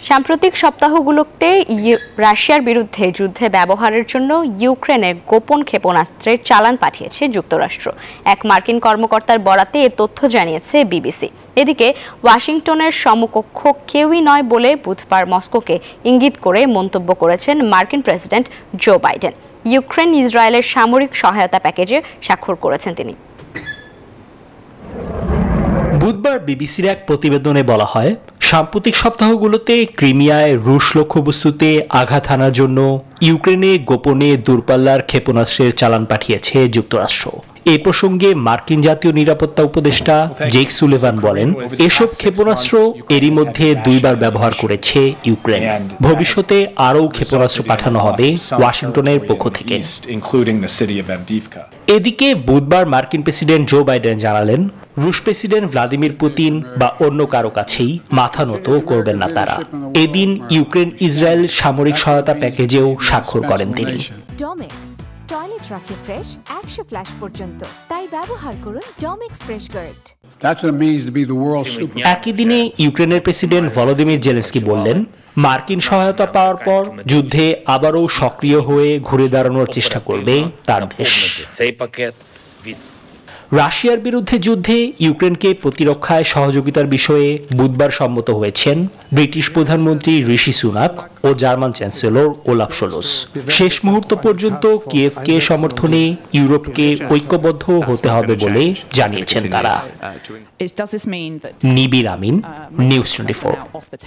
সাম্প্রতিক সপ্তাহগুলোতে রাশিয়ার বিরুদ্ধে যুদ্ধে ব্যবহারের জন্য ইউক্রেনে গোপন ক্ষেপণাস্ত্রের চালান পাঠিয়েছে যুক্তরাষ্ট্র। এক মার্কিন কর্মকর্তার বরাতে এ তথ্য জানিয়েছে বিবিসি। এদিকে ওয়াশিংটনের সমকক্ষ কেউই নয় বলে বুধবার মস্কোকে ইঙ্গিত করে মন্তব্য করেছেন মার্কিন প্রেসিডেন্ট জো বাইডেন। ইউক্রেন ইসরায়েলের সামরিক সহায়তা প্যাকেজে স্বাক্ষর করেছেন তিনি। বুধবার বিবিসির এক প্রতিবেদনে বলা হয়, সাম্প্রতিক সপ্তাহগুলোতে ক্রিমিয়ায় রুশ লক্ষ্যবস্তুতে আঘাত হানার জন্য ইউক্রেনে গোপনে দূরপাল্লার ক্ষেপণাস্ত্রের চালান পাঠিয়েছে যুক্তরাষ্ট্র। এ প্রসঙ্গে মার্কিন জাতীয় নিরাপত্তা উপদেষ্টা জেক সুলিভান বলেন, এসব ক্ষেপণাস্ত্র এরই মধ্যে 2 বার ব্যবহার করেছে ইউক্রেন। ভবিষ্যতে আরও ক্ষেপণাস্ত্র পাঠানো হবে ওয়াশিংটনের পক্ষ থেকে। এদিকে বুধবার মার্কিন প্রেসিডেন্ট জো বাইডেন জানালেন, রুশ প্রেসিডেন্ট ভ্লাদিমির পুতিন বা অন্য কারো কাছেই মাথা নত করবেন না তারা। এদিন ইউক্রেন ইসরায়েল সামরিক সহায়তা প্যাকেজেও স্বাক্ষর করেন তিনি। টয়লেট রাখে ফ্রেশ 100 ফ্ল্যাশ পর্যন্ত, তাই ব্যবহার করুন ডমিক্স ফ্রেশ গার্ড। একই দিনে ইউক্রেনের প্রেসিডেন্ট ভলোদিমির জেলেনস্কি বললেন, মার্কিন সহায়তা পাওয়ার পর যুদ্ধে আবারও সক্রিয় হয়ে ঘুরে দাঁড়ানোর চেষ্টা করবে তার দেশ। রাশিয়ার বিরুদ্ধে যুদ্ধে ইউক্রেনকে প্রতিরক্ষায় সহযোগিতার বিষয়ে বুধবার সম্মত হয়েছেন ব্রিটিশ প্রধানমন্ত্রী ঋষি সুনাক ও জার্মান চ্যান্সেলর ওলাফ শোলস। শেষ মুহূর্ত পর্যন্ত কিয়েভকে সমর্থনে ইউরোপকে ঐক্যবদ্ধ হতে হবে বলে জানিয়েছেন তারা। নিবির আমিন, নিউজ 24।